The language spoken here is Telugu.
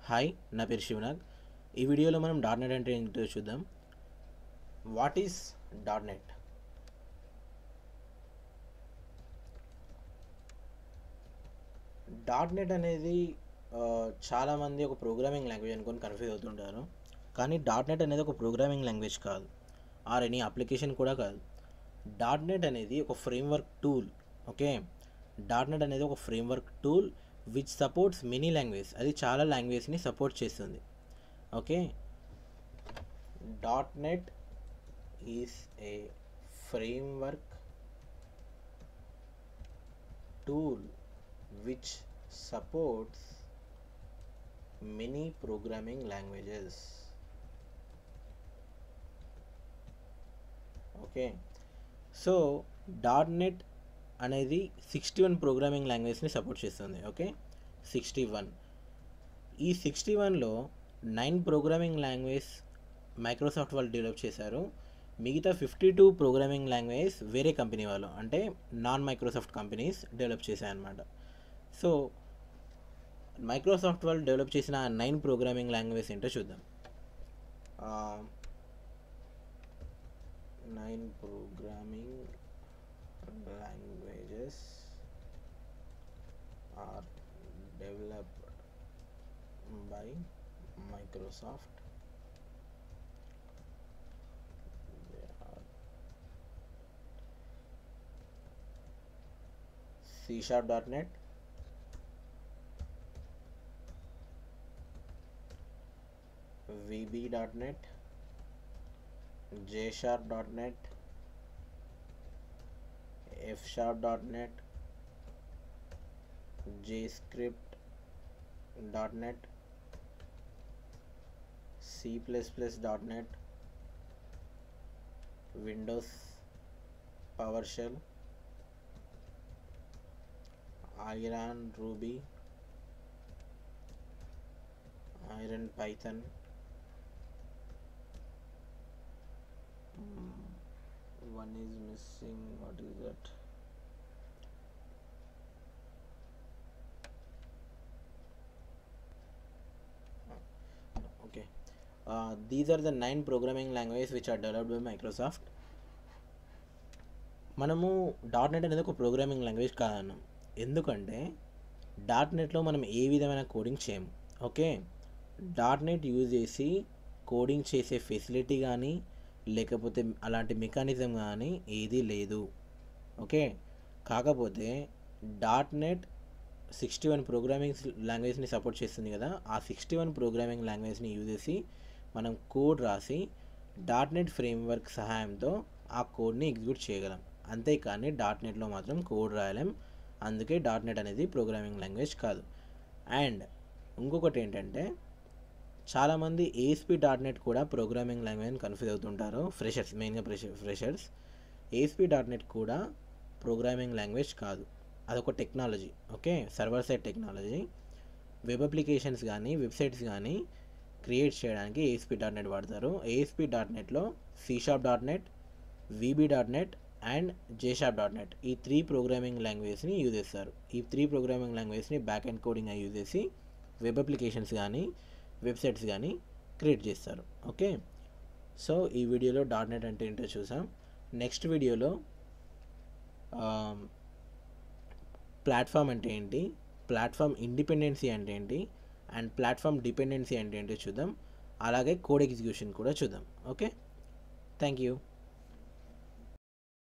హాయ్, నా పేరు శివనాగ్. ఈ వీడియోలో మనం డాట్ నెట్ అంటే ఏంటో చూద్దాం. What is dot net? Dot net అనేది చాలామంది ఒక ప్రోగ్రామింగ్ లాంగ్వేజ్ అనుకొని కన్ఫ్యూజ్ అవుతుంటారు. కానీ డాట్ నెట్ అనేది ఒక ప్రోగ్రామింగ్ లాంగ్వేజ్ కాదు, ఆర్ ఎనీ అప్లికేషన్ కూడా కాదు. డాట్ నెట్ అనేది ఒక framework tool. Okay, dot net అనేది ఒక framework tool which supports many language. అది చాలా లాంగ్వేజ్ని సపోర్ట్ చేస్తుంది. Okay, dot net is a framework tool which supports many programming languages. Okay, so dot net అనేది 61 ప్రోగ్రామింగ్ లాంగ్వేజ్ని సపోర్ట్ చేస్తుంది. ఓకే, 61. ఈ 61లో 9 ప్రోగ్రామింగ్ లాంగ్వేజ్ మైక్రోసాఫ్ట్ వాళ్ళు డెవలప్ చేశారు. మిగతా 52 ప్రోగ్రామింగ్ లాంగ్వేజ్ వేరే కంపెనీ వాళ్ళు, అంటే నాన్ మైక్రోసాఫ్ట్ కంపెనీస్ డెవలప్ చేశాయన్నమాట. సో మైక్రోసాఫ్ట్ వాళ్ళు డెవలప్ చేసిన 9 ప్రోగ్రామింగ్ లాంగ్వేజ్ ఏంటో చూద్దాం. 9 programming languages are developed by Microsoft. C#.NET, VB.NET, J#.NET, F#.NET, JScript.NET, C++.NET, Windows PowerShell, Iron Ruby, Iron Python, one is missing. What is that? Okay, these are the 9 programming languages which are developed by Microsoft. మనము డాట్ నెట్ అనేది ఒక ప్రోగ్రామింగ్ లాంగ్వేజ్ కాదన్నాం, ఎందుకంటే డాట్ నెట్లో మనం ఏ విధమైన కోడింగ్ చేయము. ఓకే, డాట్ నెట్ యూజ్ చేసి కోడింగ్ చేసే ఫెసిలిటీ కానీ లేకపోతే అలాంటి మెకానిజం కానీ ఏదీ లేదు. ఓకే, కాకపోతే డాట్ నెట్ 61 ప్రోగ్రామింగ్ లాంగ్వేజ్ని సపోర్ట్ చేస్తుంది కదా, ఆ 61 ప్రోగ్రామింగ్ లాంగ్వేజ్ని యూజ్ చేసి మనం కోడ్ రాసి డాట్ నెట్ ఫ్రేమ్వర్క్ సహాయంతో ఆ కోడ్ని ఎగ్జిక్యూట్ చేయగలం. అంతేకాని డాట్ నెట్లో మాత్రం కోడ్ రాయలేం. అందుకే డాట్ నెట్ అనేది ప్రోగ్రామింగ్ లాంగ్వేజ్ కాదు. అండ్ ఇంకొకటి ఏంటంటే, చాలామంది ASP.NET కూడా ప్రోగ్రామింగ్ లాంగ్వేజ్ కన్ఫ్యూజ్ అవుతుంటారు. ఫ్రెషర్స్, మెయిన్గా ఫ్రెషర్స్. ASP.NET కూడా ప్రోగ్రామింగ్ లాంగ్వేజ్ కాదు, అదొక technology. Okay, server side technology. Web applications కానీ వెబ్సైట్స్ కానీ క్రియేట్ చేయడానికి ASP.NET వాడతారు. ASP.NEట్లో C#.NET, VB.NET అండ్ J#.NET ఈ 3 ప్రోగ్రామింగ్ లాంగ్వేజ్ని యూజ్ చేస్తారు. ఈ 3 ప్రోగ్రామింగ్ లాంగ్వేజ్ని బ్యాక్ అండ్ కోడింగ్గా యూజ్ చేసి వెబ్ అప్లికేషన్స్ కానీ వెబ్సైట్స్ కానీ క్రియేట్ చేస్తారు. ఓకే, సో ఈ వీడియోలో డాట్ నెట్ అంటే ఏంటో చూసాం. నెక్స్ట్ వీడియోలో ప్లాట్ఫామ్ అంటే ఏంటి, ప్లాట్ఫామ్ ఇండిపెండెన్సీ అంటే ఏంటి, అండ్ ప్లాట్ఫామ్ డిపెండెన్సీ అంటే ఏంటో చూద్దాం. అలాగే కోడ్ ఎగ్జిక్యూషన్ కూడా చూద్దాం. Okay, thank you.